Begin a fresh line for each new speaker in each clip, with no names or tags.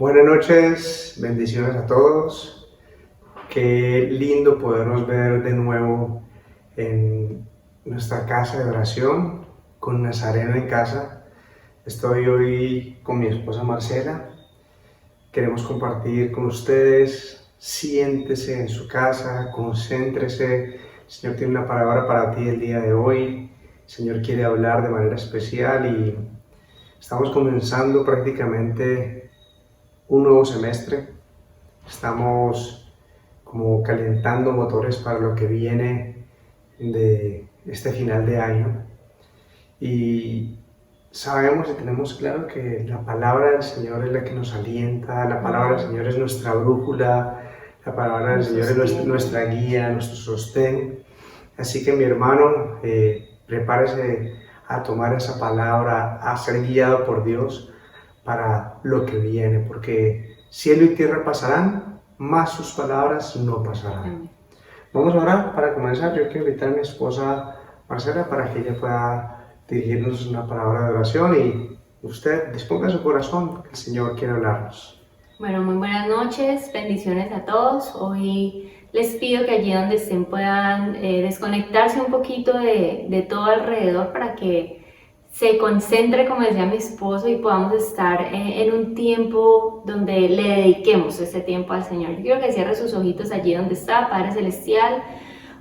Buenas noches, bendiciones a todos. Qué lindo podernos ver de nuevo en nuestra casa de oración, con Nazareno en casa. Estoy hoy con mi esposa Marcela. Queremos compartir con ustedes. Siéntese en su casa, concéntrese. El Señor tiene una palabra para ti el día de hoy. El Señor quiere hablar de manera especial y estamos comenzando prácticamente un nuevo semestre. Estamos como calentando motores para lo que viene de este final de año y sabemos y tenemos claro que la palabra del Señor es la que nos alienta, la palabra del Señor es nuestra brújula, la palabra del Señor es nuestra guía, nuestro sostén. Así que mi hermano, prepárese a tomar esa palabra, a ser guiado por Dios para lo que viene, porque cielo y tierra pasarán, mas sus palabras no pasarán. Vamos a orar para comenzar. Yo quiero invitar a mi esposa Marcela para que ella pueda dirigirnos una palabra de oración y usted disponga su corazón, que el Señor quiere hablarnos.
Bueno, muy buenas noches, bendiciones a todos. Hoy les pido que allí donde estén puedan desconectarse un poquito de todo alrededor para que se concentre, como decía mi esposo, y podamos estar en un tiempo donde le dediquemos ese tiempo al Señor. Yo quiero que cierre sus ojitos allí donde está, Padre Celestial.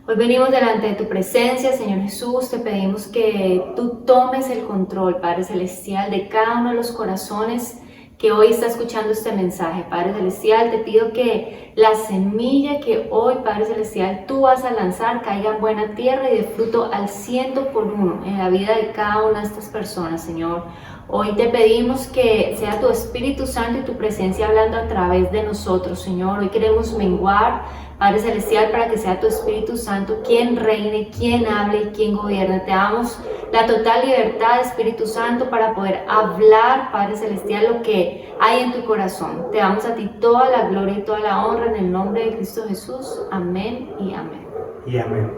Hoy venimos delante de tu presencia, Señor Jesús, te pedimos que tú tomes el control, Padre Celestial, de cada uno de los corazones que hoy está escuchando este mensaje. Padre Celestial, te pido que la semilla que hoy, Padre Celestial, tú vas a lanzar caiga en buena tierra y de fruto al 100% en la vida de cada una de estas personas, Señor. Hoy te pedimos que sea tu Espíritu Santo y tu presencia hablando a través de nosotros, Señor. Hoy queremos menguar, Padre Celestial, para que sea tu Espíritu Santo quien reine, quien hable y quien gobierne. Te damos la total libertad, Espíritu Santo, para poder hablar, Padre Celestial, lo que hay en tu corazón. Te damos a ti toda la gloria y toda la honra en el nombre de Cristo Jesús. Amén y amén.
Y amén.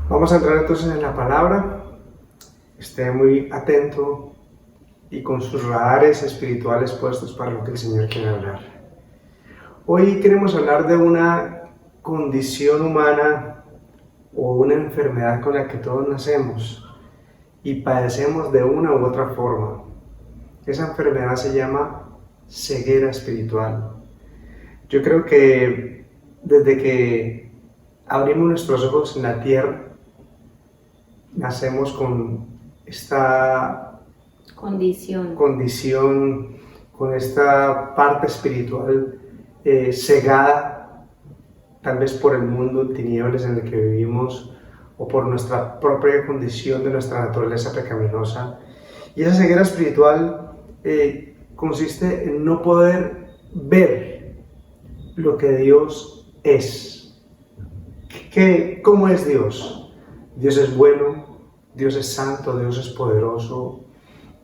Vamos a entrar entonces en la palabra. Esté muy atento y con sus radares espirituales puestos para lo que el Señor quiere hablar. Hoy queremos hablar de una condición humana o una enfermedad con la que todos nacemos y padecemos de una u otra forma. Esa enfermedad se llama ceguera espiritual. Yo creo que desde que abrimos nuestros ojos en la tierra, nacemos con esta condición, con esta parte espiritual cegada, tal vez por el mundo en tinieblas en el que vivimos o por nuestra propia condición de nuestra naturaleza pecaminosa. Y esa ceguera espiritual consiste en no poder ver lo que Dios es. ¿Cómo es Dios? Dios es bueno, Dios es santo, Dios es poderoso,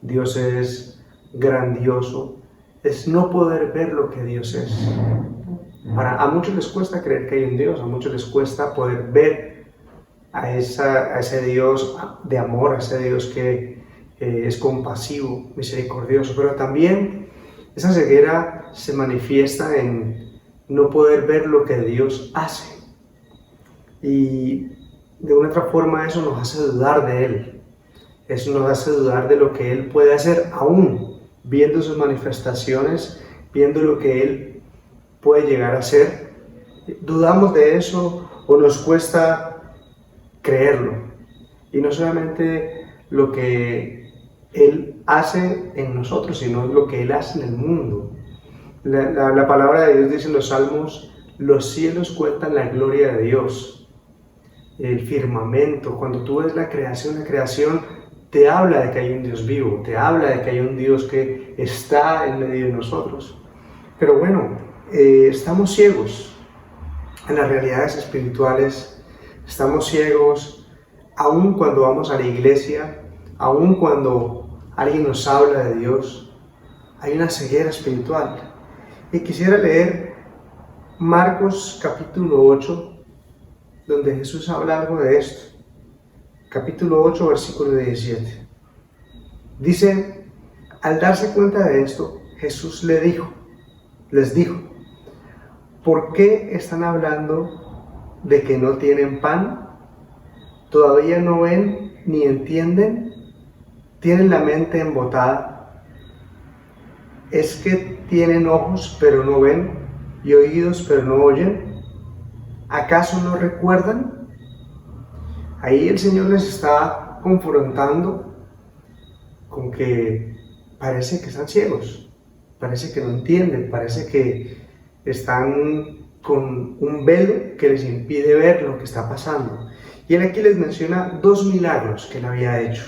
Dios es grandioso. Es no poder ver lo que Dios es. A muchos les cuesta creer que hay un Dios, a muchos les cuesta poder ver a ese Dios de amor, a ese Dios que es compasivo, misericordioso, pero también esa ceguera se manifiesta en no poder ver lo que Dios hace. Y de una otra forma eso nos hace dudar de Él, eso nos hace dudar de lo que Él puede hacer aún viendo sus manifestaciones, viendo lo que Él puede llegar a ser. Dudamos de eso o nos cuesta creerlo. Y no solamente lo que Él hace en nosotros, sino lo que Él hace en el mundo. La palabra de Dios dice en los Salmos: los cielos cuentan la gloria de Dios. El firmamento, cuando tú ves la creación te habla de que hay un Dios vivo, te habla de que hay un Dios que está en medio de nosotros. Pero bueno, estamos ciegos en las realidades espirituales, estamos ciegos aun cuando vamos a la iglesia, aun cuando alguien nos habla de Dios, hay una ceguera espiritual. Y quisiera leer Marcos capítulo 8, donde Jesús habla algo de esto. Capítulo 8, versículo 17. Dice: al darse cuenta de esto, Jesús les dijo, ¿por qué están hablando de que no tienen pan? ¿Todavía no ven ni entienden? ¿Tienen la mente embotada? ¿Es que tienen ojos pero no ven y oídos pero no oyen? ¿Acaso no recuerdan? Ahí el Señor les está confrontando con que parece que están ciegos, parece que no entienden, parece que están con un velo que les impide ver lo que está pasando. Y él aquí les menciona 2 milagros que él había hecho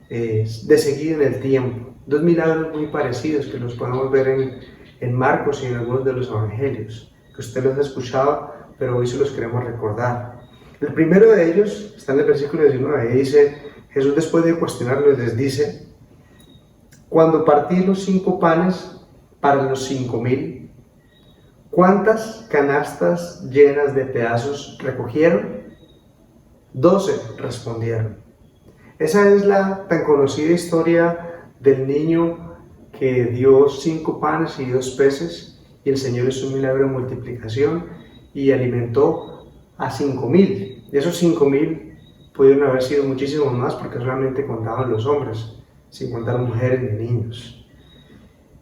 de seguida en el tiempo, 2 milagros muy parecidos que los podemos ver en Marcos y en algunos de los evangelios, que usted los ha escuchado, pero hoy se los queremos recordar. El primero de ellos está en el versículo 19, y dice, Jesús después de cuestionarlos les dice, cuando partí los 5 panes para los 5,000, ¿cuántas canastas llenas de pedazos recogieron? 12 respondieron. Esa es la tan conocida historia del niño que dio 5 panes y 2 peces, y el Señor hizo un milagro de multiplicación y alimentó a 5,000. Y esos 5,000 pudieron haber sido muchísimos más porque solamente contaban los hombres, sin contar mujeres ni niños.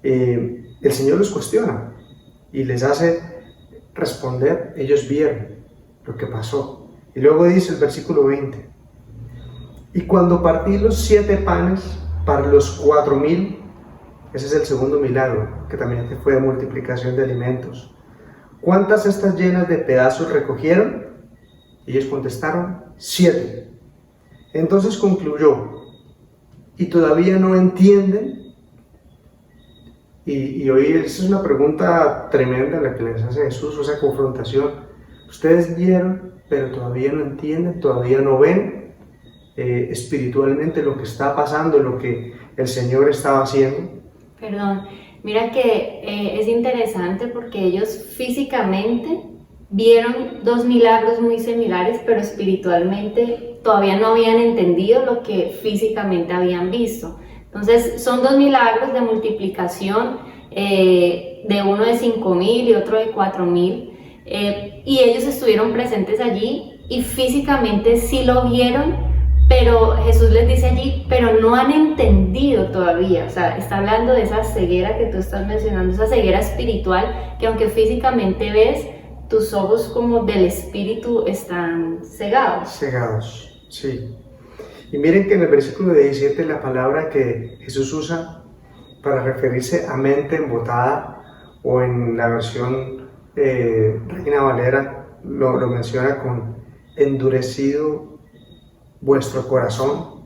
El Señor los cuestiona y les hace responder. Ellos vieron lo que pasó. Y luego dice el versículo 20, y cuando partí los 7 panes para los 4,000, ese es el segundo milagro, que también fue de multiplicación de alimentos, ¿cuántas cestas llenas de pedazos recogieron? Ellos contestaron, 7. Entonces concluyó, ¿y todavía no entienden? Y hoy esa es una pregunta tremenda la que les hace Jesús, esa confrontación. Ustedes vieron, pero todavía no entienden, todavía no ven espiritualmente lo que está pasando, lo que el Señor estaba haciendo.
Perdón, mira que es interesante porque ellos físicamente vieron 2 milagros muy similares, pero espiritualmente todavía no habían entendido lo que físicamente habían visto. Entonces son 2 milagros de multiplicación, de uno de 5,000 y otro de 4,000, y ellos estuvieron presentes allí y físicamente sí lo vieron, pero Jesús les dice allí, pero no han entendido todavía. O sea, está hablando de esa ceguera que tú estás mencionando, esa ceguera espiritual, que aunque físicamente ves, tus ojos como del espíritu están cegados.
Cegados, sí. Y miren que en el versículo 17 la palabra que Jesús usa para referirse a mente embotada, o en la versión Reina Valera lo menciona con endurecido vuestro corazón.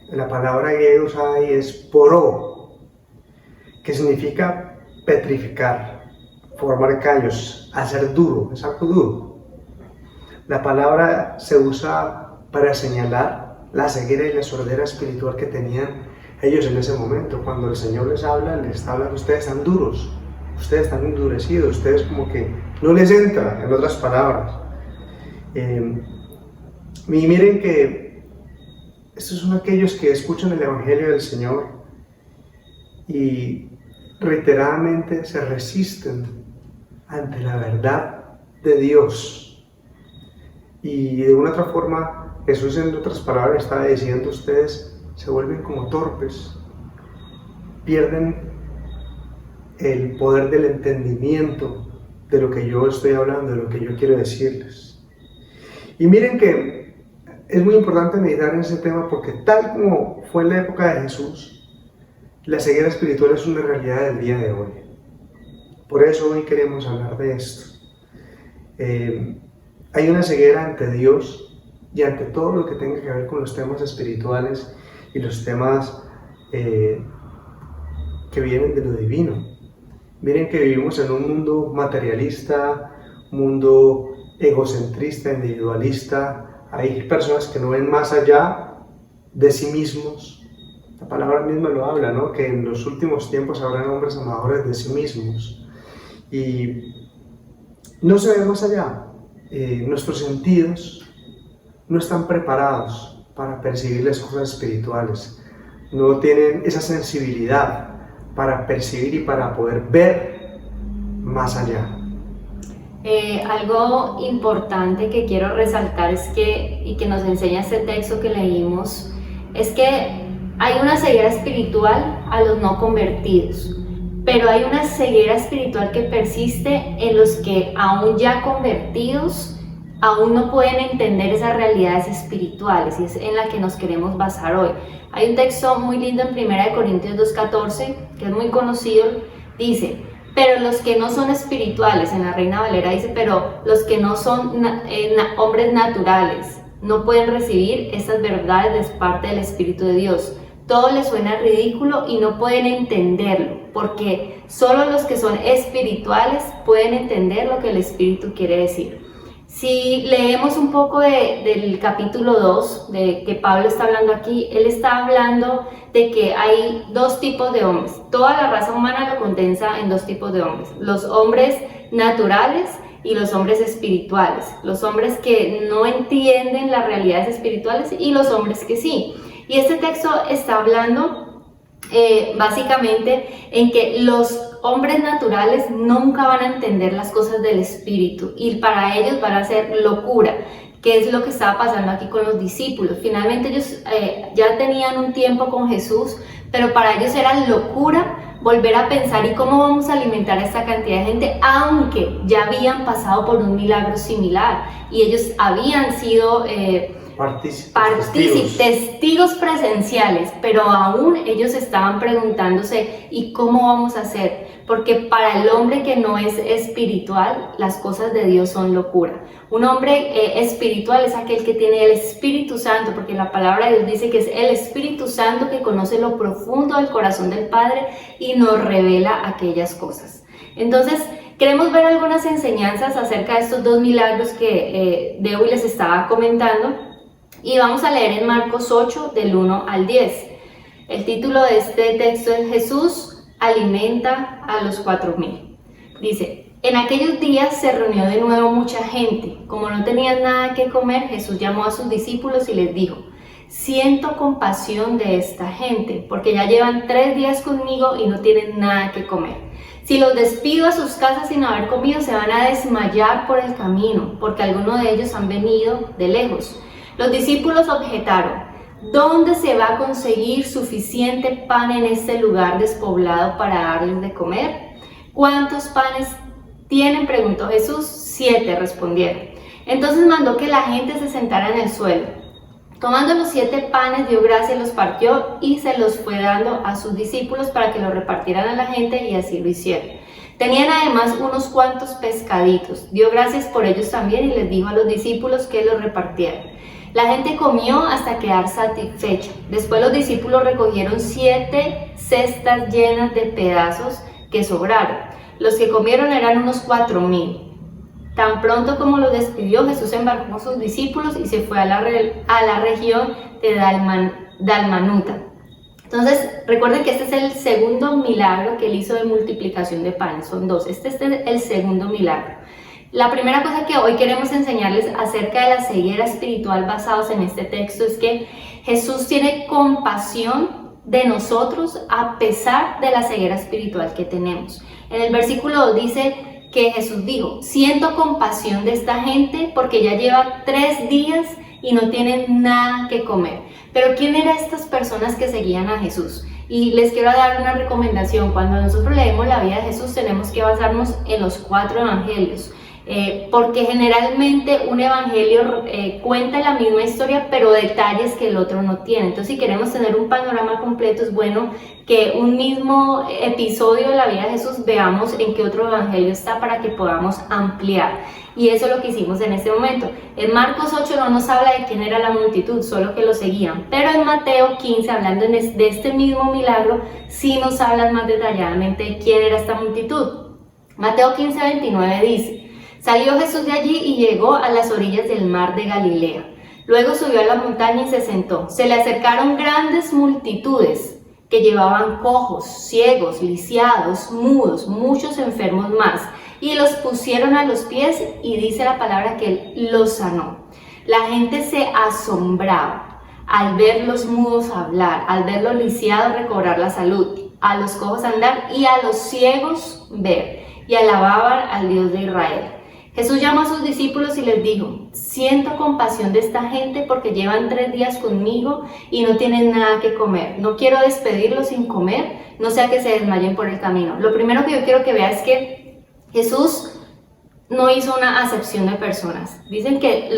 La palabra griega usada ahí es poró, que significa petrificar, formar callos, hacer duro, es algo duro. La palabra se usa para señalar la ceguera y la sordera espiritual que tenían ellos en ese momento. Cuando el Señor les habla, les está hablando, ustedes están duros, ustedes están endurecidos, ustedes como que no les entra, en otras palabras. Y miren que estos son aquellos que escuchan el Evangelio del Señor y reiteradamente se resisten ante la verdad de Dios. Y de una otra forma, Jesús en otras palabras estaba diciendo, ustedes se vuelven como torpes, pierden el poder del entendimiento de lo que yo estoy hablando, de lo que yo quiero decirles. Y miren que es muy importante meditar en ese tema porque tal como fue en la época de Jesús, la ceguera espiritual es una realidad del día de hoy. Por eso hoy queremos hablar de esto. Hay una ceguera ante Dios y ante todo lo que tenga que ver con los temas espirituales y los temas que vienen de lo divino. Miren que vivimos en un mundo materialista, mundo egocentrista, individualista. Hay personas que no ven más allá de sí mismos. La palabra misma lo habla, ¿no? Que en los últimos tiempos habrán hombres amadores de sí mismos. Y no se ve más allá. Nuestros sentidos no están preparados para percibir las cosas espirituales. No tienen esa sensibilidad para percibir y para poder ver más allá.
Algo importante que quiero resaltar y que nos enseña este texto que leímos, es que hay una ceguera espiritual a los no convertidos, pero hay una ceguera espiritual que persiste en los que aún ya convertidos aún no pueden entender esas realidades espirituales, y es en la que nos queremos basar hoy. Hay un texto muy lindo en 1 Corintios 2:14, que es muy conocido, dice: pero los que no son espirituales, en la Reina Valera dice, pero los que no son hombres naturales, no pueden recibir esas verdades de parte del Espíritu de Dios. Todo les suena ridículo y no pueden entenderlo, porque solo los que son espirituales pueden entender lo que el Espíritu quiere decir. Si leemos un poco del capítulo 2, de que Pablo está hablando aquí, él está hablando de que hay dos tipos de hombres. Toda la raza humana lo condensa en dos tipos de hombres: los hombres naturales y los hombres espirituales. Los hombres que no entienden las realidades espirituales y los hombres que sí. Y este texto está hablando básicamente en que los hombres naturales nunca van a entender las cosas del espíritu, y para ellos van a ser locura, que es lo que estaba pasando aquí con los discípulos. Finalmente ellos ya tenían un tiempo con Jesús, pero para ellos era locura volver a pensar ¿y cómo vamos a alimentar a esta cantidad de gente? Aunque ya habían pasado por un milagro similar y ellos habían sido testigos presenciales, pero aún ellos estaban preguntándose ¿y cómo vamos a hacer? Porque para el hombre que no es espiritual, las cosas de Dios son locura. Un hombre espiritual es aquel que tiene el Espíritu Santo, porque la palabra de Dios dice que es el Espíritu Santo que conoce lo profundo del corazón del Padre y nos revela aquellas cosas. Entonces, queremos ver algunas enseñanzas acerca de estos dos milagros que Dewey les estaba comentando. Y vamos a leer en Marcos 8, del 1 al 10. El título de este texto es: Jesús alimenta a los 4,000. Dice: en aquellos días se reunió de nuevo mucha gente. Como no tenían nada que comer, Jesús llamó a sus discípulos y les dijo: siento compasión de esta gente, porque ya llevan 3 días conmigo y no tienen nada que comer. Si los despido a sus casas sin haber comido, se van a desmayar por el camino, porque algunos de ellos han venido de lejos. Los discípulos objetaron: ¿dónde se va a conseguir suficiente pan en este lugar despoblado para darles de comer? ¿Cuántos panes tienen?, preguntó Jesús. 7, respondieron. Entonces mandó que la gente se sentara en el suelo. Tomando los 7 panes, dio gracias, los partió y se los fue dando a sus discípulos para que los repartieran a la gente, y así lo hicieron. Tenían además unos cuantos pescaditos. Dio gracias por ellos también y les dijo a los discípulos que los repartieran. La gente comió hasta quedar satisfecha. Después los discípulos recogieron 7 cestas llenas de pedazos que sobraron. Los que comieron eran unos 4,000. Tan pronto como los despidió, Jesús embarcó con sus discípulos y se fue a la región de Dalmanuta. Entonces, recuerden que este es el segundo milagro que él hizo de multiplicación de panes. Son 2. Este es el segundo milagro. La primera cosa que hoy queremos enseñarles acerca de la ceguera espiritual basados en este texto es que Jesús tiene compasión de nosotros a pesar de la ceguera espiritual que tenemos. En el versículo 2 dice que Jesús dijo: siento compasión de esta gente porque ya lleva 3 días y no tienen nada que comer. Pero ¿quién eran estas personas que seguían a Jesús? Y les quiero dar una recomendación: cuando nosotros leemos la vida de Jesús tenemos que basarnos en los 4 evangelios. Porque generalmente un evangelio cuenta la misma historia, pero detalles que el otro no tiene. Entonces, si queremos tener un panorama completo, es bueno que un mismo episodio de la vida de Jesús veamos en qué otro evangelio está para que podamos ampliar. Y eso es lo que hicimos en este momento. En Marcos 8 no nos habla de quién era la multitud, solo que lo seguían. Pero en Mateo 15, hablando de este mismo milagro, sí nos hablan más detalladamente de quién era esta multitud. Mateo 15, 29 dice: salió Jesús de allí y llegó a las orillas del mar de Galilea. Luego subió a la montaña y se sentó. Se le acercaron grandes multitudes que llevaban cojos, ciegos, lisiados, mudos, muchos enfermos más, y los pusieron a los pies, y dice la palabra que él los sanó. La gente se asombraba al ver los mudos hablar, al ver los lisiados recobrar la salud, a los cojos andar y a los ciegos ver, y alababan al Dios de Israel. Jesús llamó a sus discípulos y les dijo: siento compasión de esta gente porque llevan 3 días conmigo y no tienen nada que comer. No quiero despedirlos sin comer, no sea que se desmayen por el camino. Lo primero que yo quiero que vea es que Jesús no hizo una acepción de personas. Dicen que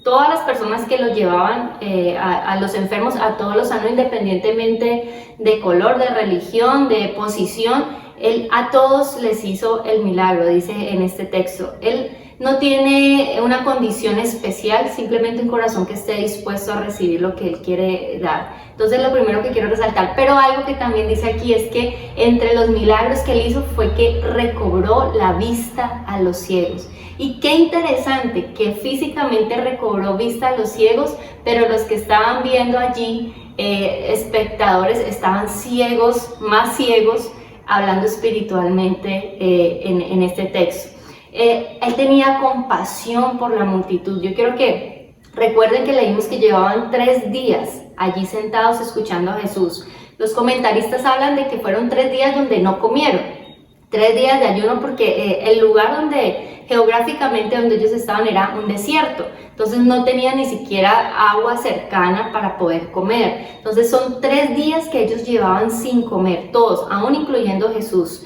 todas las personas que los llevaban a los enfermos, a todos los sanos, independientemente de color, de religión, de posición, Él a todos les hizo el milagro, dice en este texto. Él no tiene una condición especial, simplemente un corazón que esté dispuesto a recibir lo que Él quiere dar. Entonces, lo primero que quiero resaltar, pero algo que también dice aquí es que entre los milagros que Él hizo fue que recobró la vista a los ciegos. Y qué interesante que físicamente recobró vista a los ciegos, pero los que estaban viendo allí, espectadores, estaban ciegos, más ciegos, hablando espiritualmente en este texto. Él tenía compasión por la multitud. Yo quiero que recuerden que leímos que llevaban 3 días allí sentados escuchando a Jesús. Los comentaristas hablan de que fueron 3 días donde no comieron, 3 días de ayuno, porque el lugar geográficamente donde ellos estaban era un desierto, entonces no tenían ni siquiera agua cercana para poder comer. Entonces son 3 días que ellos llevaban sin comer, todos, aún incluyendo Jesús,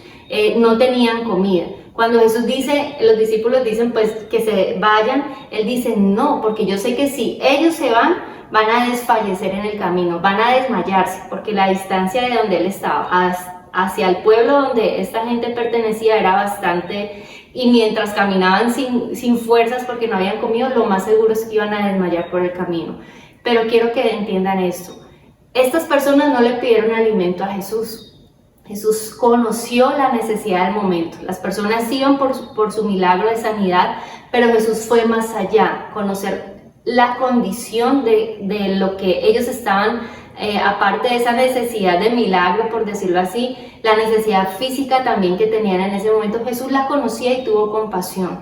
no tenían comida. Cuando Jesús dice, los discípulos dicen pues que se vayan, Él dice no, porque yo sé que si ellos se van a desfallecer en el camino, van a desmayarse, porque la distancia de donde Él estaba hacia el pueblo donde esta gente pertenecía era bastante, y mientras caminaban sin fuerzas porque no habían comido, lo más seguro es que iban a desmayar por el camino. Pero quiero que entiendan esto: estas personas no le pidieron alimento a Jesús. Jesús conoció la necesidad del momento. Las personas iban por su milagro de sanidad, pero Jesús fue más allá, conocer la condición de lo que ellos estaban, aparte de esa necesidad de milagro, por decirlo así, la necesidad física también que tenían en ese momento. Jesús la conocía y tuvo compasión.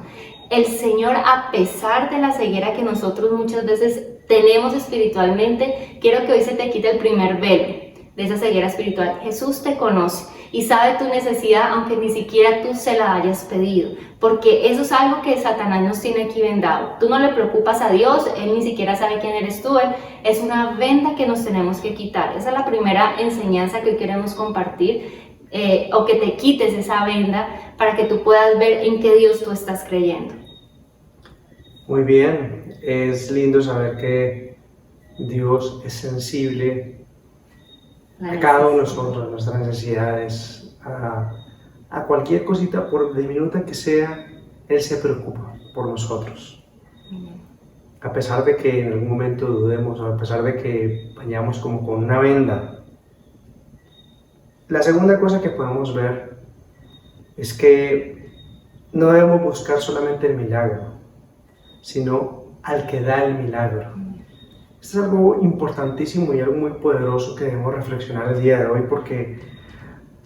El Señor, a pesar de la ceguera que nosotros muchas veces tenemos espiritualmente, quiero que hoy se te quite el primer velo de esa ceguera espiritual. Jesús te conoce y sabe tu necesidad, aunque ni siquiera tú se la hayas pedido, porque eso es algo que Satanás nos tiene aquí vendado. Tú no le preocupas a Dios, Él ni siquiera sabe quién eres tú. Es una venda que nos tenemos que quitar. Esa es la primera enseñanza que hoy queremos compartir, o que te quites esa venda para que tú puedas ver en qué Dios tú estás creyendo.
Muy bien, es lindo saber que Dios es sensible a cada uno de nosotros, nuestras necesidades, a cualquier cosita, por diminuta que sea, Él se preocupa por nosotros. A pesar de que en algún momento dudemos, a pesar de que vayamos como con una venda. La segunda cosa que podemos ver es que no debemos buscar solamente el milagro, sino al que da el milagro. Esto es algo importantísimo y algo muy poderoso que debemos reflexionar el día de hoy, porque,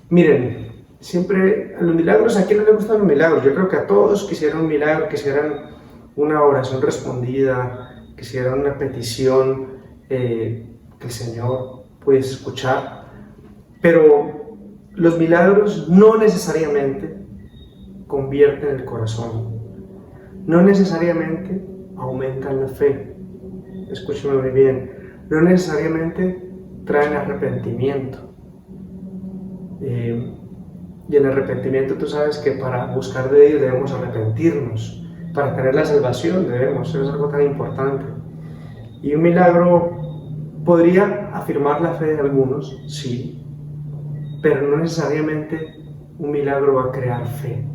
miren, siempre a los milagros, ¿a quién no le gustan los milagros? Yo creo que a todos quisieran un milagro, quisieran una oración respondida, quisieran una petición que el Señor pudiese escuchar, pero los milagros no necesariamente convierten el corazón, no necesariamente aumentan la fe. Escúchame muy bien, no necesariamente traen arrepentimiento. Y el arrepentimiento, tú sabes que para buscar de Dios debemos arrepentirnos. Para tener la salvación debemos, eso es algo tan importante. Y un milagro podría afirmar la fe de algunos, sí, pero no necesariamente un milagro va a crear fe,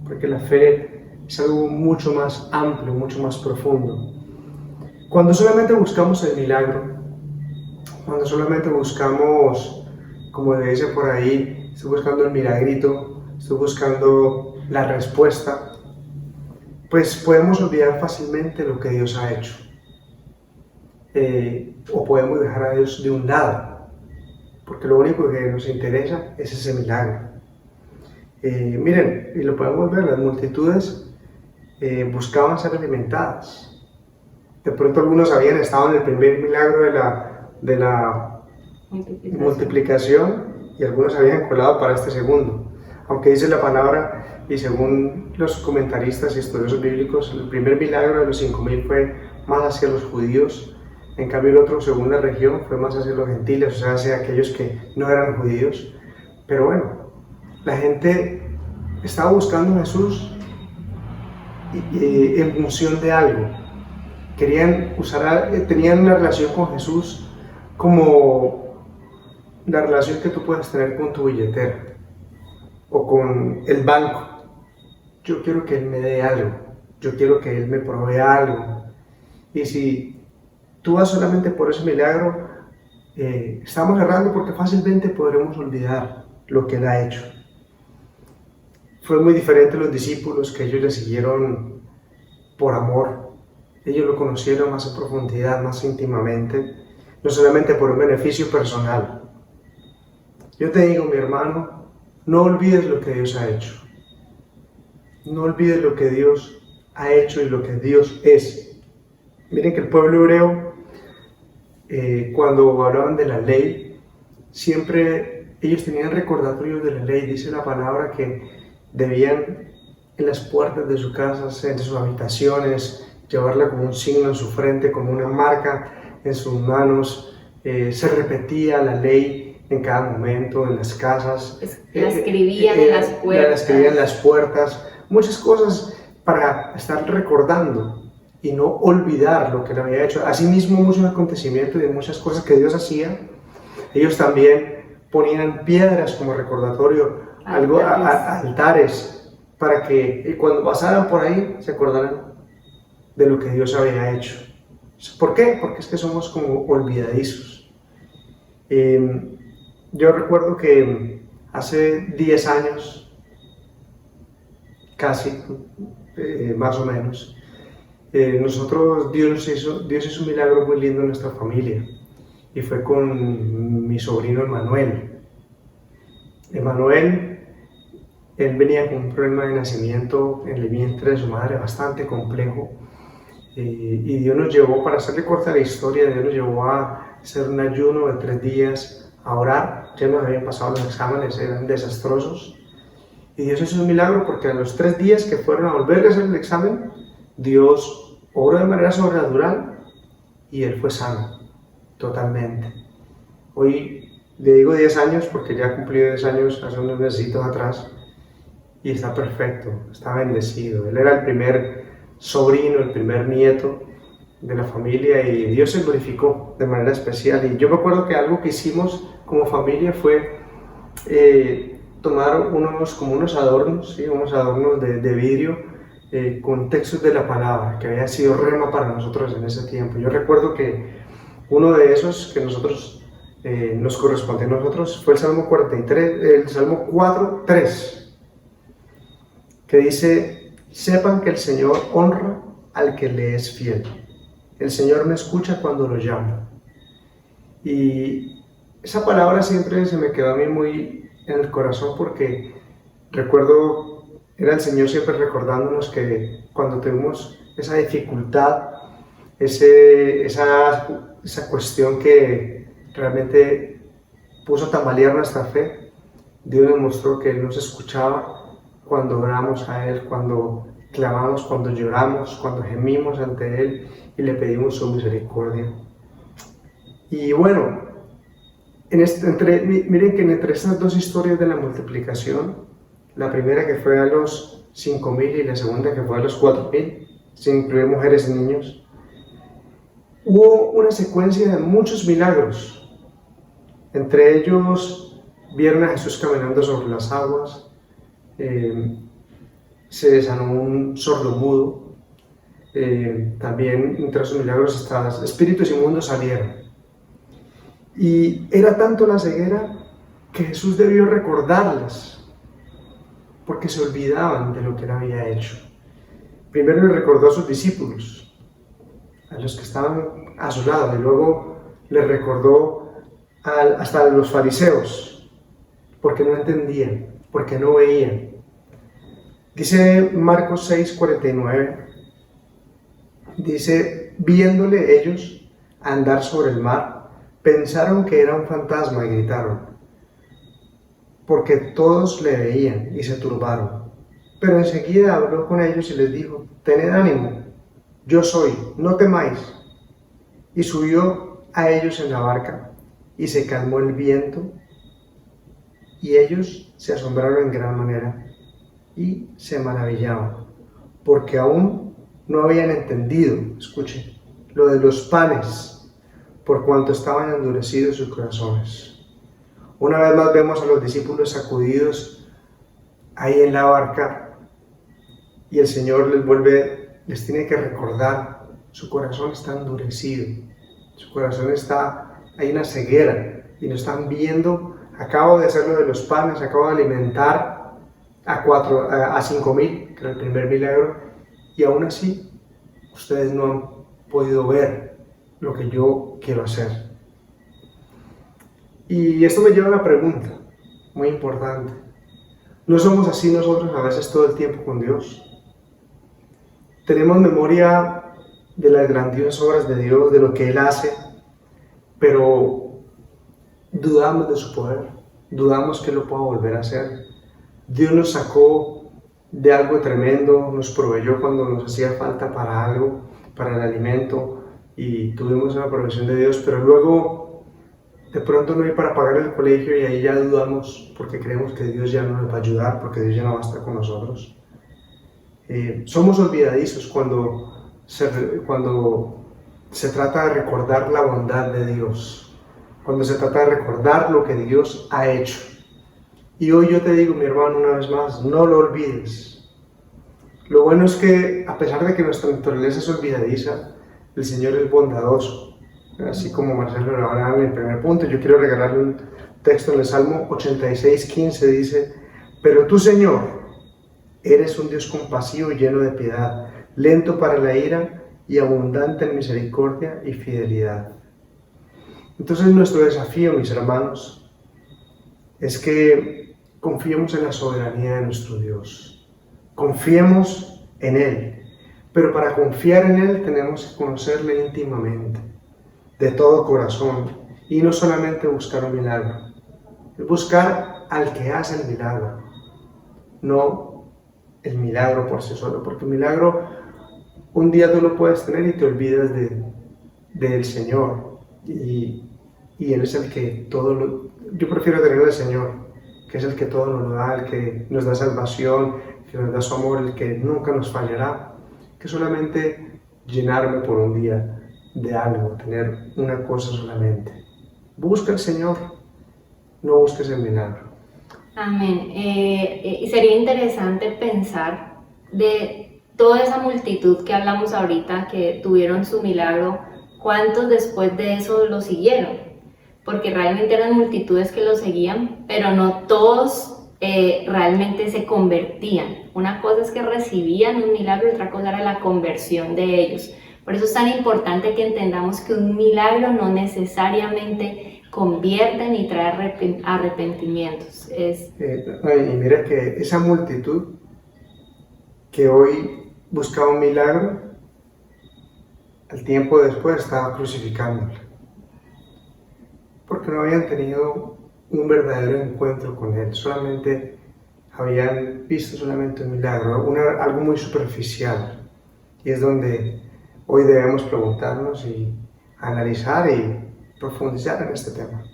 porque la fe es algo mucho más amplio, mucho más profundo. Cuando solamente buscamos el milagro, cuando solamente buscamos, como le dice por ahí, estoy buscando el milagrito, estoy buscando la respuesta, pues podemos olvidar fácilmente lo que Dios ha hecho. O podemos dejar a Dios de un lado, porque lo único que nos interesa es ese milagro. Miren, y lo podemos ver, las multitudes buscaban ser alimentadas. De pronto algunos habían estado en el primer milagro de la multiplicación y algunos habían colado para este segundo. Aunque dice la palabra, y según los comentaristas y estudiosos bíblicos, el primer milagro de los 5,000 fue más hacia los judíos, en cambio el otro, según la región, fue más hacia los gentiles, o sea, hacia aquellos que no eran judíos. Pero bueno, la gente estaba buscando a Jesús en función de algo. Tenían una relación con Jesús como la relación que tú puedes tener con tu billetera o con el banco. Yo quiero que Él me dé algo, yo quiero que Él me provea algo. Y si tú vas solamente por ese milagro, estamos errando, porque fácilmente podremos olvidar lo que Él ha hecho. Fue muy diferente los discípulos, que ellos le siguieron por amor. Ellos lo conocieron más en profundidad, más íntimamente, no solamente por un beneficio personal. Yo te digo, mi hermano, no olvides lo que Dios ha hecho. No olvides lo que Dios ha hecho y lo que Dios es. Miren que el pueblo hebreo, cuando hablaban de la ley, siempre ellos tenían recordatorios de la ley. Dice la palabra que debían en las puertas de sus casas, en sus habitaciones, llevarla como un signo en su frente, como una marca en sus manos. Se repetía la ley en cada momento, en las casas.
La escribían en las puertas.
La escribían en las puertas. Muchas cosas para estar recordando y no olvidar lo que Él había hecho. Asimismo, muchos acontecimientos y muchas cosas que Dios hacía, ellos también ponían piedras como recordatorio, altares, para que cuando pasaran por ahí se acordaran de lo que Dios había hecho. ¿Por qué? Porque es que somos como olvidadizos. Yo recuerdo que hace 10 años, casi, más o menos, Dios hizo un milagro muy lindo en nuestra familia, y fue con mi sobrino Emanuel. Él venía con un problema de nacimiento en el vientre de su madre bastante complejo, y Dios nos llevó, para hacerle corta la historia, Dios nos llevó a hacer un ayuno de 3 días, a orar. Ya nos habían pasado los exámenes, eran desastrosos, y Dios hizo un milagro, porque a los 3 días que fueron a volver a hacer el examen, Dios obró de manera sobrenatural y él fue sano totalmente. Hoy le digo 10 años porque ya cumplió 10 años hace unos meses atrás, y está perfecto, está bendecido. Él era el primer sobrino, el primer nieto de la familia, y Dios se glorificó de manera especial. Y yo me acuerdo que algo que hicimos como familia fue tomar unos adornos, ¿sí? Unos adornos de vidrio con textos de la palabra, que había sido rema para nosotros en ese tiempo. Yo recuerdo que uno de esos que nos corresponde a nosotros fue el Salmo 4:3, que dice: sepan que el Señor honra al que le es fiel. El Señor me escucha cuando lo llamo. Y esa palabra siempre se me quedó a mí muy en el corazón, porque recuerdo, era el Señor siempre recordándonos que cuando tuvimos esa dificultad, esa cuestión que realmente puso a tambalear nuestra fe, Dios nos mostró que Él nos escuchaba cuando oramos a Él, cuando clamamos, cuando lloramos, cuando gemimos ante Él y le pedimos su misericordia. Y bueno, miren que entre estas dos historias de la multiplicación, la primera que fue a los 5,000 y la segunda que fue a los 4,000, sin incluir mujeres y niños, hubo una secuencia de muchos milagros. Entre ellos, vieron a Jesús caminando sobre las aguas, se sanó un sordomudo, también entre los milagros espíritus inmundos salieron. Y era tanto la ceguera que Jesús debió recordarlas, porque se olvidaban de lo que Él había hecho. Primero le recordó a sus discípulos, a los que estaban a su lado, y luego le recordó hasta a los fariseos, porque no entendían, porque no veían. Dice Marcos 6:49, dice: viéndole ellos andar sobre el mar, pensaron que era un fantasma y gritaron. porque todos le veían y se turbaron. Pero enseguida habló con ellos y les dijo: tened ánimo, yo soy, no temáis. Y subió a ellos en la barca, y se calmó el viento, y ellos se asombraron en gran manera, y se maravillaban, porque aún no habían entendido, escuchen, lo de los panes, por cuanto estaban endurecidos sus corazones. Una vez más vemos a los discípulos sacudidos ahí en la barca, y el Señor les tiene que recordar: su corazón está endurecido, su corazón hay una ceguera, y no están viendo. Acabo de hacer lo de los panes, acabo de alimentar a 5,000, que era el primer milagro, y aún así ustedes no han podido ver lo que yo quiero hacer. Y esto me lleva a una pregunta muy importante: ¿no somos así nosotros a veces todo el tiempo con Dios? Tenemos memoria de las grandiosas obras de Dios, de lo que Él hace, pero dudamos de su poder, dudamos que Él lo pueda volver a hacer. Dios nos sacó de algo tremendo, nos proveyó cuando nos hacía falta para algo, para el alimento, y tuvimos una provisión de Dios, pero luego de pronto no hay para pagar el colegio, y ahí ya dudamos porque creemos que Dios ya no nos va a ayudar, porque Dios ya no va a estar con nosotros. Somos olvidadizos cuando se trata de recordar la bondad de Dios, cuando se trata de recordar lo que Dios ha hecho. Y hoy yo te digo, mi hermano, una vez más, no lo olvides. Lo bueno es que, a pesar de que nuestra naturaleza es olvidadiza, el Señor es bondadoso. Así como Marcelo lo hablaba en el primer punto, yo quiero regalarle un texto en el Salmo 86:15, dice: pero tú, Señor, eres un Dios compasivo y lleno de piedad, lento para la ira y abundante en misericordia y fidelidad. Entonces nuestro desafío, mis hermanos, es que confiemos en la soberanía de nuestro Dios. Confiemos en Él, pero para confiar en Él tenemos que conocerle íntimamente, de todo corazón, y no solamente buscar un milagro, es buscar al que hace el milagro, no el milagro por sí solo, porque el milagro un día tú lo puedes tener y te olvidas del Señor, y Él es el que yo prefiero tener al Señor, que es el que todo nos da, el que nos da salvación, que nos da su amor, el que nunca nos fallará, que solamente llenarme por un día de algo, tener una cosa solamente. Busca al Señor, no busques el milagro.
Amén. Y sería interesante pensar de toda esa multitud que hablamos ahorita, que tuvieron su milagro, ¿cuántos después de eso lo siguieron? Porque realmente eran multitudes que lo seguían, pero no todos realmente se convertían. Una cosa es que recibían un milagro y otra cosa era la conversión de ellos. Por eso es tan importante que entendamos que un milagro no necesariamente convierte ni trae arrepentimientos.
Y mira que esa multitud que hoy buscaba un milagro, al tiempo después estaba crucificándole, porque no habían tenido un verdadero encuentro con Él, solamente habían visto solamente un milagro, algo muy superficial. Y es donde hoy debemos preguntarnos y analizar y profundizar en este tema.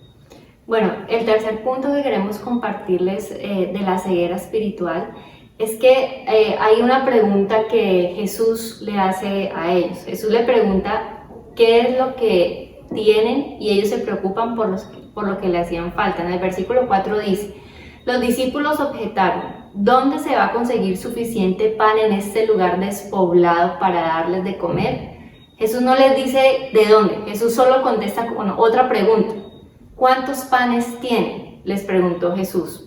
Bueno, el tercer punto que queremos compartirles de la ceguera espiritual es que hay una pregunta que Jesús le hace a ellos. Jesús le pregunta qué es lo que tienen y ellos se preocupan por lo que le hacían falta. En el versículo 4 dice: los discípulos objetaron: ¿dónde se va a conseguir suficiente pan en este lugar despoblado para darles de comer? Jesús no les dice de dónde, Jesús solo contesta con otra pregunta. ¿Cuántos panes tienen?, les preguntó Jesús.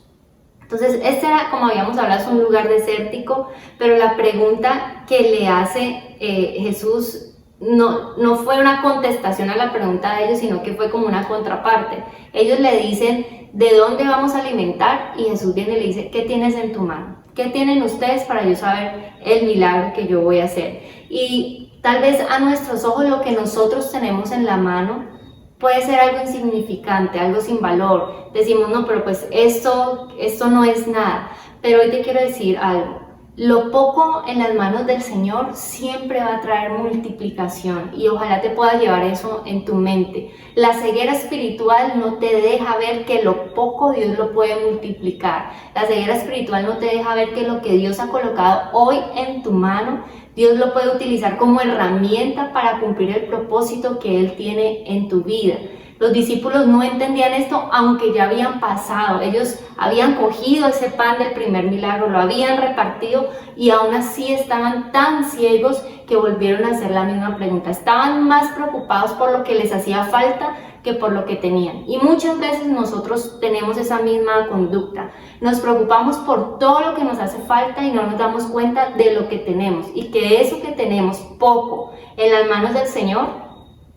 Entonces, este era, como habíamos hablado, es un lugar desértico, pero la pregunta que le hace Jesús no fue una contestación a la pregunta de ellos, sino que fue como una contraparte. Ellos le dicen: ¿de dónde vamos a alimentar? Y Jesús viene y le dice: ¿qué tienes en tu mano? ¿Qué tienen ustedes para yo saber el milagro que yo voy a hacer? Y tal vez a nuestros ojos lo que nosotros tenemos en la mano puede ser algo insignificante, algo sin valor. Decimos, no, pero pues esto no es nada. Pero hoy te quiero decir algo. Lo poco en las manos del Señor siempre va a traer multiplicación y ojalá te puedas llevar eso en tu mente. La ceguera espiritual no te deja ver que lo poco Dios lo puede multiplicar. La ceguera espiritual no te deja ver que lo que Dios ha colocado hoy en tu mano, Dios lo puede utilizar como herramienta para cumplir el propósito que Él tiene en tu vida. Los discípulos no entendían esto aunque ya habían pasado. Ellos habían cogido ese pan del primer milagro, lo habían repartido y aún así estaban tan ciegos que volvieron a hacer la misma pregunta. Estaban más preocupados por lo que les hacía falta que por lo que tenían. Y muchas veces nosotros tenemos esa misma conducta. Nos preocupamos por todo lo que nos hace falta y no nos damos cuenta de lo que tenemos. Y que eso que tenemos poco en las manos del Señor,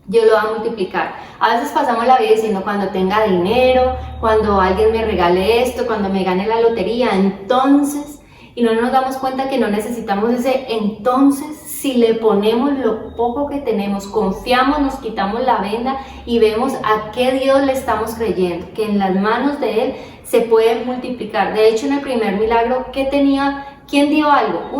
Dios lo va a multiplicar. A veces pasamos la vida diciendo cuando tenga dinero, cuando alguien me regale esto, cuando me gane la lotería, entonces, y no nos damos cuenta que no necesitamos ese entonces. Si le ponemos lo poco que tenemos, confiamos, nos quitamos la venda y vemos a qué Dios le estamos creyendo, que en las manos de Él se puede multiplicar. De hecho, en el primer milagro, ¿quién dio algo?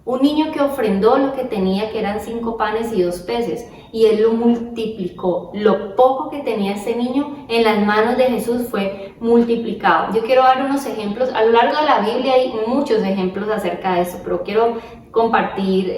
Un niño que ofrendó lo que tenía, que eran 5 panes y 2 peces, y Él lo multiplicó. Lo poco que tenía ese niño en las manos de Jesús fue multiplicado. Yo quiero dar unos ejemplos. A lo largo de la Biblia hay muchos ejemplos acerca de eso, pero quiero compartir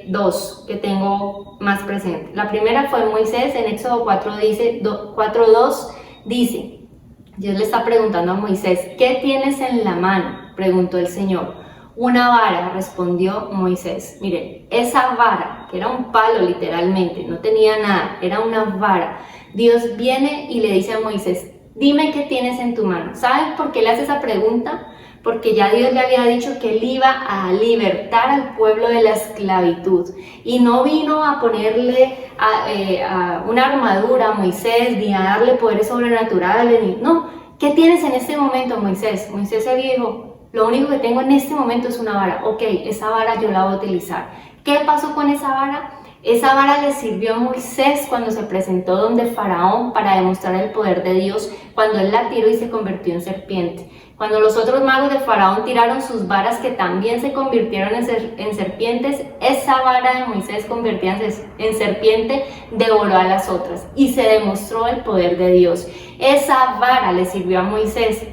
2 que tengo más presentes. La primera fue Moisés. En Éxodo 4:2 dice, Dios le está preguntando a Moisés, ¿qué tienes en la mano?, preguntó el Señor. Una vara, respondió Moisés. Miren, esa vara, que era un palo literalmente, no tenía nada, era una vara. Dios viene y le dice a Moisés, dime qué tienes en tu mano. ¿Saben por qué le hace esa pregunta? Porque ya Dios le había dicho que Él iba a libertar al pueblo de la esclavitud. Y no vino a ponerle a una armadura a Moisés, ni a darle poderes sobrenaturales, no. ¿Qué tienes en este momento, Moisés? Moisés se dijo, lo único que tengo en este momento es una vara. Ok, esa vara yo la voy a utilizar. ¿Qué pasó con esa vara? Esa vara le sirvió a Moisés cuando se presentó donde Faraón para demostrar el poder de Dios, cuando él la tiró y se convirtió en serpiente. Cuando los otros magos de Faraón tiraron sus varas que también se convirtieron en serpientes, esa vara de Moisés convertida en serpiente devoró a las otras y se demostró el poder de Dios. Esa vara le sirvió a Moisés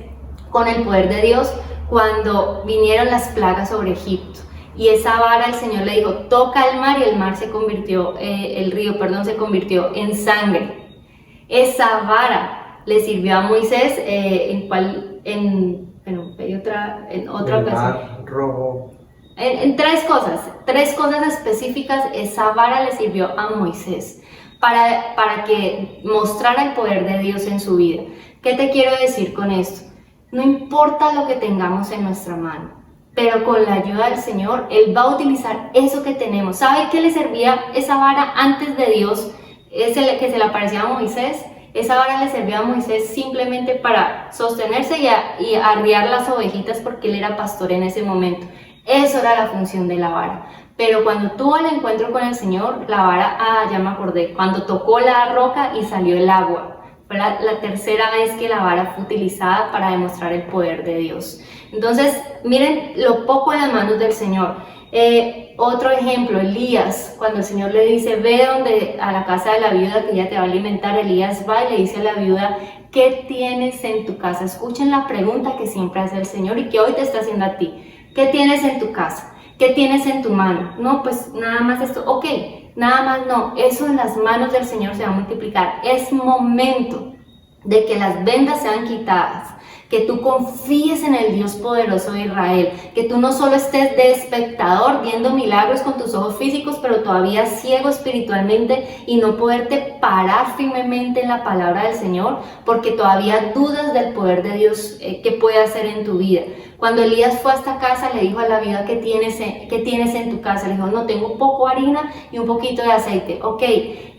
con el poder de Dios cuando vinieron las plagas sobre Egipto. Y esa vara el Señor le dijo, toca el mar, y el mar se convirtió, el río se convirtió en sangre. Esa vara le sirvió a Moisés en otra ocasión.
Rojo.
En 3 cosas específicas, esa vara le sirvió a Moisés para que mostrara el poder de Dios en su vida. ¿Qué te quiero decir con esto? No importa lo que tengamos en nuestra mano, pero con la ayuda del Señor, Él va a utilizar eso que tenemos. ¿Sabe qué le servía esa vara antes de Dios, que se le aparecía a Moisés? Esa vara le servía a Moisés simplemente para sostenerse y arriar las ovejitas porque él era pastor en ese momento. Eso era la función de la vara. Pero cuando tuvo el encuentro con el Señor, la vara, ya me acordé, cuando tocó la roca y salió el agua. Fue la tercera vez que la vara fue utilizada para demostrar el poder de Dios. Entonces, miren lo poco en las manos del Señor. Otro ejemplo, Elías, cuando el Señor le dice, ve a la casa de la viuda que ella te va a alimentar, Elías va y le dice a la viuda, ¿qué tienes en tu casa? Escuchen la pregunta que siempre hace el Señor y que hoy te está haciendo a ti. ¿Qué tienes en tu casa? ¿Qué tienes en tu mano? No, pues nada más esto. Ok, nada más no. Eso en las manos del Señor se va a multiplicar. Es momento de que las vendas sean quitadas, que tú confíes en el Dios poderoso de Israel, que tú no solo estés de espectador viendo milagros con tus ojos físicos, pero todavía ciego espiritualmente y no poderte parar firmemente en la palabra del Señor, porque todavía dudas del poder de Dios que puede hacer en tu vida. Cuando Elías fue a esta casa, le dijo a la viuda, ¿qué tienes en tu casa? Le dijo, no, tengo un poco de harina y un poquito de aceite. Ok,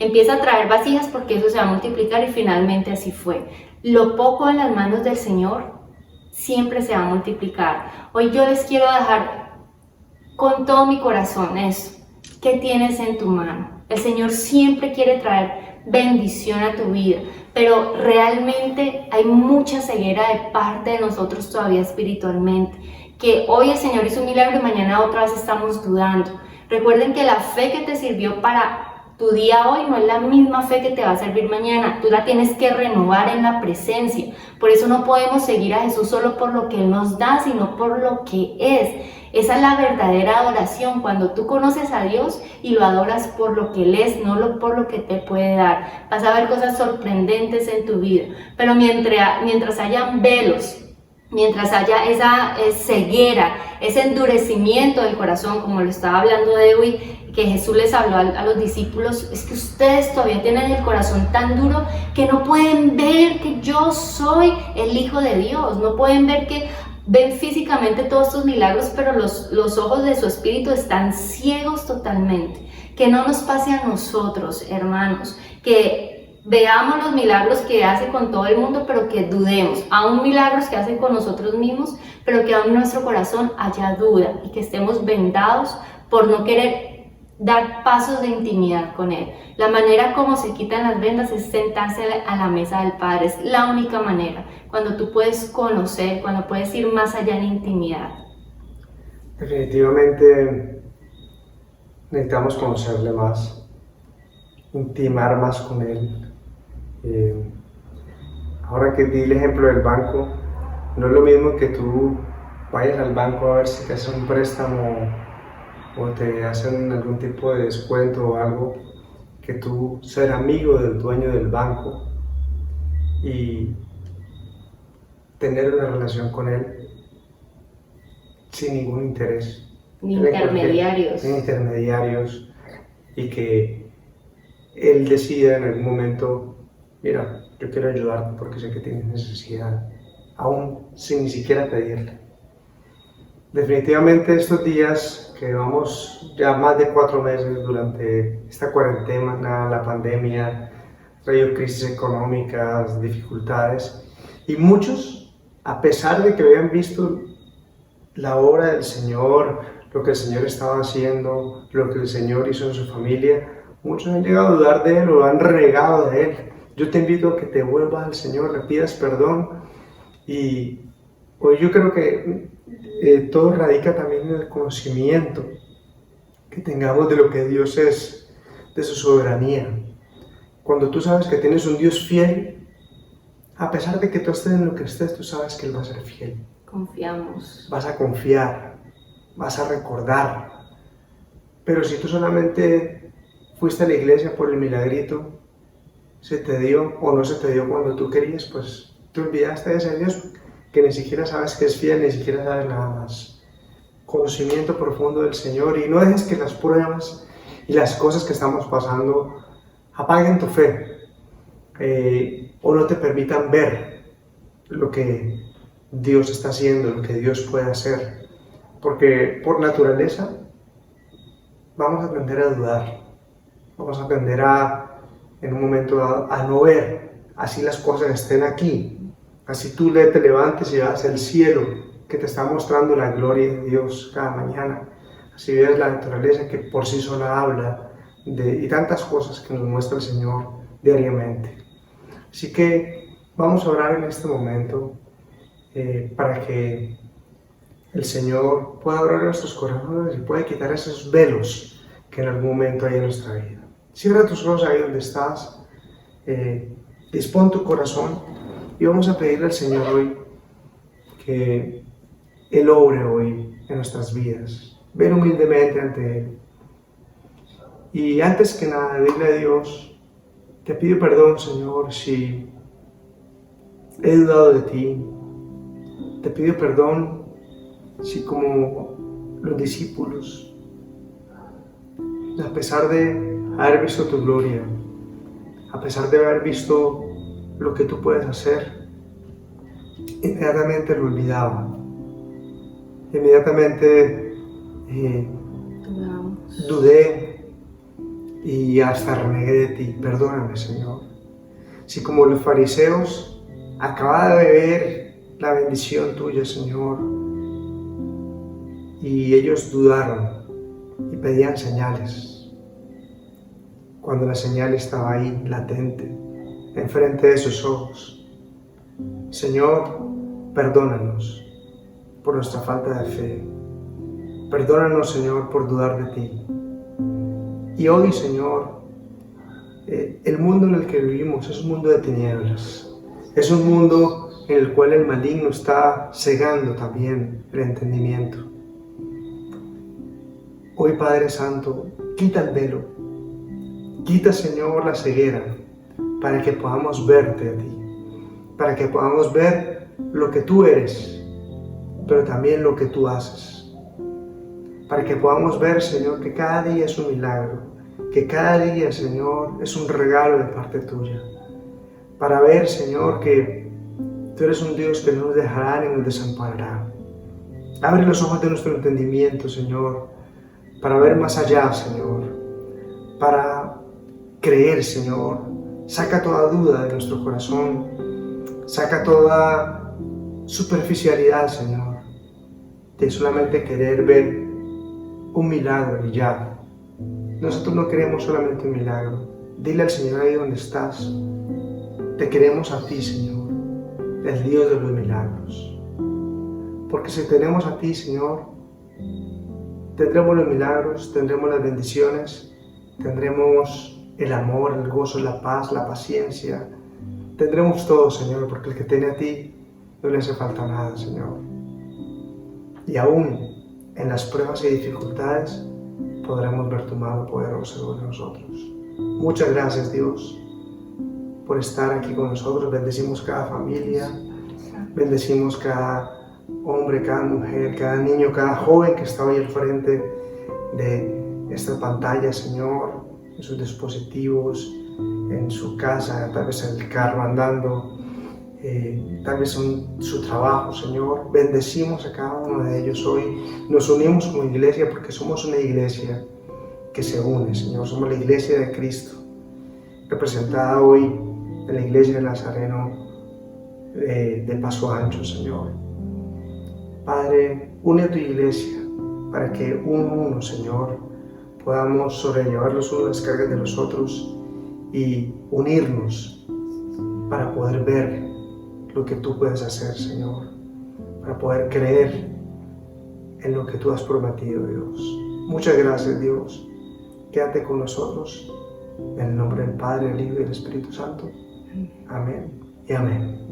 empieza a traer vasijas porque eso se va a multiplicar, y finalmente así fue. Lo poco en las manos del Señor siempre se va a multiplicar. Hoy yo les quiero dejar con todo mi corazón eso. ¿Qué tienes en tu mano? El Señor siempre quiere traer bendición a tu vida. Pero realmente hay mucha ceguera de parte de nosotros todavía espiritualmente, que hoy el Señor hizo un milagro y mañana otra vez estamos dudando. Recuerden que la fe que te sirvió para tu día hoy no es la misma fe que te va a servir mañana. Tú la tienes que renovar en la presencia. Por eso no podemos seguir a Jesús solo por lo que Él nos da, sino por lo que es. Esa es la verdadera adoración, cuando tú conoces a Dios y lo adoras por lo que Él es, no por lo que te puede dar. Vas a ver cosas sorprendentes en tu vida. Pero mientras hayan velos, mientras haya esa ceguera, ese endurecimiento del corazón, como lo estaba hablando Dewi, que Jesús les habló a los discípulos, es que ustedes todavía tienen el corazón tan duro que no pueden ver que yo soy el Hijo de Dios, no pueden ver que ven físicamente todos estos milagros, pero los ojos de su espíritu están ciegos totalmente. Que no nos pase a nosotros, hermanos, que veamos los milagros que hace con todo el mundo, pero que dudemos, aún milagros que hace con nosotros mismos, pero que aún en nuestro corazón haya duda y que estemos vendados por no querer dar pasos de intimidad con Él. La manera como se quitan las vendas es sentarse a la mesa del Padre, es la única manera, cuando tú puedes conocer, cuando puedes ir más allá en intimidad.
Definitivamente necesitamos conocerle más, intimar más con Él. Ahora que di el ejemplo del banco, no es lo mismo que tú vayas al banco a ver si te hacen un préstamo o te hacen algún tipo de descuento o algo, que tú ser amigo del dueño del banco y tener una relación con él sin ningún interés.
Ni intermediarios.
Sin intermediarios, y que él decida en algún momento, mira, yo quiero ayudarte porque sé que tienes necesidad, aún sin ni siquiera pedirle. Definitivamente estos días que llevamos ya más de 4 meses durante esta cuarentena, la pandemia, traído crisis económicas, dificultades, y muchos, a pesar de que habían visto la obra del Señor, lo que el Señor estaba haciendo, lo que el Señor hizo en su familia, muchos han llegado a dudar de Él o han renegado de Él. Yo te invito a que te vuelvas al Señor, le pidas perdón, y hoy yo creo que todo radica también en el conocimiento que tengamos de lo que Dios es, de su soberanía. Cuando tú sabes que tienes un Dios fiel, a pesar de que tú estés en lo que estés, tú sabes que Él va a ser fiel.
Confiamos.
Vas a confiar, vas a recordar. Pero si tú solamente fuiste a la iglesia por el milagrito, se te dio o no se te dio cuando tú querías, pues te olvidaste de ese Dios que ni siquiera sabes que es fiel, ni siquiera sabes nada más. Conocimiento profundo del Señor, y no dejes que las pruebas y las cosas que estamos pasando apaguen tu fe o no te permitan ver lo que Dios está haciendo, lo que Dios puede hacer. Porque por naturaleza vamos a aprender a dudar, vamos a aprender en un momento a no ver, así las cosas estén aquí. Así tú te levantes y veas el cielo que te está mostrando la gloria de Dios cada mañana. Así veas la naturaleza que por sí sola habla y tantas cosas que nos muestra el Señor diariamente. Así que vamos a orar en este momento para que el Señor pueda abrir nuestros corazones y pueda quitar esos velos que en algún momento hay en nuestra vida. Cierra tus ojos ahí donde estás, dispón tu corazón. Y vamos a pedirle al Señor hoy que Él obre hoy en nuestras vidas. Ven humildemente ante Él. Y antes que nada, dile a Dios, te pido perdón, Señor, si he dudado de ti. Te pido perdón si, como los discípulos, a pesar de haber visto tu gloria, a pesar de haber visto lo que tú puedes hacer, inmediatamente lo olvidaba, inmediatamente dudé y hasta renegué de ti. Perdóname, Señor. Si como los fariseos acababa de ver la bendición tuya, Señor, y ellos dudaron y pedían señales, cuando la señal estaba ahí, latente, enfrente de sus ojos. Señor, perdónanos por nuestra falta de fe. Perdónanos, Señor, por dudar de ti. Y hoy, Señor, el mundo en el que vivimos es un mundo de tinieblas. Es un mundo en el cual el maligno está cegando también el entendimiento. Hoy, Padre Santo, quita el velo. Quita, Señor, la ceguera para que podamos verte a ti. Para que podamos ver lo que tú eres, pero también lo que tú haces. Para que podamos ver, Señor, que cada día es un milagro, que cada día, Señor, es un regalo de parte tuya. Para ver, Señor, que tú eres un Dios que no nos dejará ni nos desamparará. Abre los ojos de nuestro entendimiento, Señor, para ver más allá, Señor, para creer, Señor. Saca toda duda de nuestro corazón, saca toda superficialidad, Señor, de solamente querer ver un milagro y ya. Nosotros no queremos solamente un milagro. Dile al Señor ahí donde estás, te queremos a ti, Señor, el Dios de los milagros. Porque si tenemos a ti, Señor, tendremos los milagros, tendremos las bendiciones, tendremos el amor, el gozo, la paz, la paciencia. Tendremos todo, Señor, porque el que tiene a ti no le hace falta nada, Señor. Y aún en las pruebas y dificultades podremos ver tu mano poderosa sobre nosotros. Muchas gracias, Dios, por estar aquí con nosotros. Bendecimos cada familia, bendecimos cada hombre, cada mujer, cada niño, cada joven que está hoy al frente de esta pantalla, Señor, en sus dispositivos, en su casa, tal vez en el carro andando, tal vez en su trabajo, Señor. Bendecimos a cada uno de ellos hoy. Nos unimos como iglesia porque somos una iglesia que se une, Señor. Somos la iglesia de Cristo, representada hoy en la iglesia de Nazareno de Paso Ancho, Señor. Padre, une a tu iglesia para que uno, Señor, podamos sobrellevar los unos las cargas de los otros y unirnos para poder ver lo que tú puedes hacer, Señor, para poder creer en lo que tú has prometido, Dios. Muchas gracias, Dios. Quédate con nosotros. En el nombre del Padre, del Hijo y del Espíritu Santo. Amén y amén.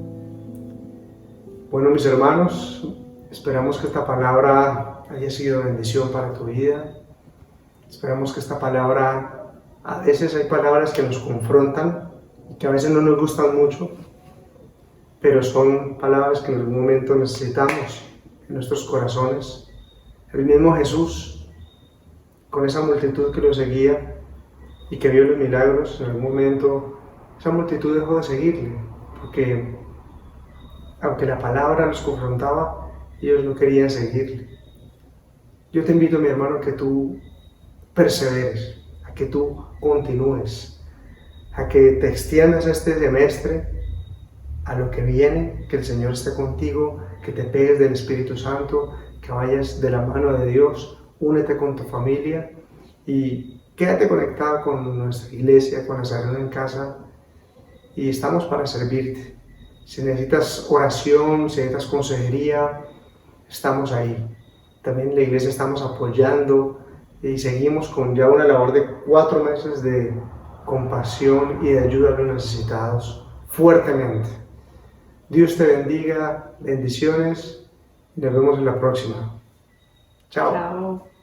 Bueno, mis hermanos, esperamos que esta palabra haya sido bendición para tu vida. Esperamos que esta palabra, a veces hay palabras que nos confrontan y que a veces no nos gustan mucho, pero son palabras que en algún momento necesitamos en nuestros corazones. El mismo Jesús, con esa multitud que lo seguía y que vio los milagros, en algún momento esa multitud dejó de seguirle, porque aunque la palabra los confrontaba, ellos no querían seguirle. Yo te invito, mi hermano, a que tú perseveres, a que tú continúes, a que te extiendas este semestre a lo que viene, que el Señor esté contigo, que te pegues del Espíritu Santo, que vayas de la mano de Dios, únete con tu familia y quédate conectado con nuestra iglesia, con Nazareno en Casa, y estamos para servirte. Si necesitas oración, si necesitas consejería, estamos ahí. También en la iglesia estamos apoyando y seguimos con ya una labor de 4 meses de compasión y de ayuda a los necesitados, fuertemente. Dios te bendiga, bendiciones, y nos vemos en la próxima. Chao.
Chao.